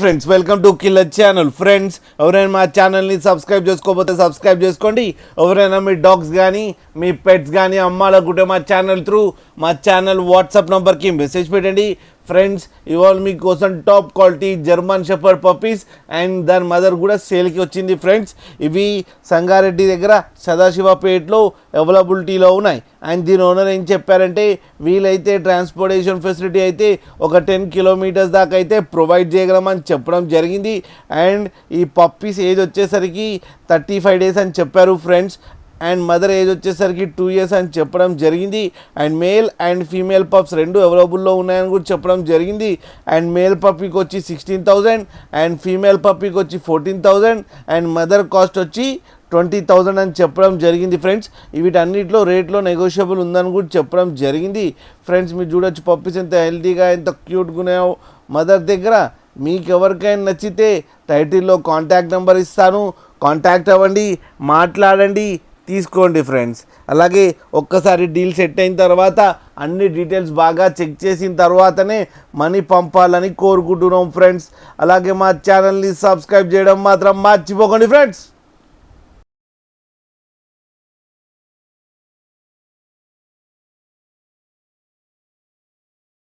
Friends welcome to killer channel. Friends ఎవరైనా మా ఛానల్ని సబ్స్క్రైబ్ చేసుకోకపోతే సబ్స్క్రైబ్ చేసుకోండి. ఎవరైనా మీ డాగ్స్ కానీ మీ పెట్స్ కానీ అమ్మాలనుకుంటే మా ఛానల్ వాట్సాప్ నెంబర్కి మెసేజ్ పెట్టండి. ఫ్రెండ్స్ ఇవాళ మీకోసం top quality German shepherd puppies and దాని మదర్ కూడా సేల్కి వచ్చింది. ఫ్రెండ్స్ ఇవి సంగారెడ్డి దగ్గర సదాశివపేటలో అవైలబిలిటీలో ఉన్నాయి. అండ్ దీని ఓనర్ ఏం చెప్పారంటే వీలైతే ట్రాన్స్పోర్టేషన్ ఫెసిలిటీ అయితే ఒక 10 కిలోమీటర్స్ దాకా అయితే ప్రొవైడ్ చేయగలమని చెప్పడం జరిగింది. అండ్ ఈ పప్పీస్ ఏజ్ వచ్చేసరికి 35 డేస్ అని చెప్పారు ఫ్రెండ్స్. అండ్ మదర్ ఏజ్ వచ్చేసరికి 2 years అని చెప్పడం జరిగింది. And male and female pups రెండు అవైలబుల్లో ఉన్నాయని కూడా చెప్పడం జరిగింది. అండ్ మేల్ పప్పీకి వచ్చి 16,000 అండ్ ఫీమేల్ పప్పీకి వచ్చి 14,000 అండ్ మదర్ కాస్ట్ వచ్చి 20,000 అని చెప్పడం జరిగింది. ఫ్రెండ్స్ వీటన్నిటిలో రేట్లో నెగోషియబుల్ ఉందని కూడా చెప్పడం జరిగింది. ఫ్రెండ్స్ మీరు చూడొచ్చు పప్పీస్ ఎంత హెల్తీగా ఎంత క్యూట్గా ఉన్నాయో మదర్ దగ్గర. మీకు ఎవరికైనా నచ్చితే టైటిల్లో కాంటాక్ట్ నెంబర్ ఇస్తాను, కాంటాక్ట్ అవ్వండి, మాట్లాడండి, తీసుకోండి. ఫ్రెండ్స్ అలాగే ఒక్కసారి డీల్ సెట్ అయిన తర్వాత అన్ని డీటెయిల్స్ బాగా చెక్ చేసిన తర్వాతనే మనీ పంపాలని కోరుకుంటున్నాం. ఫ్రెండ్స్ అలాగే మా ఛానల్ని సబ్స్క్రైబ్ చేయడం మాత్రం మర్చిపోకండి ఫ్రెండ్స్.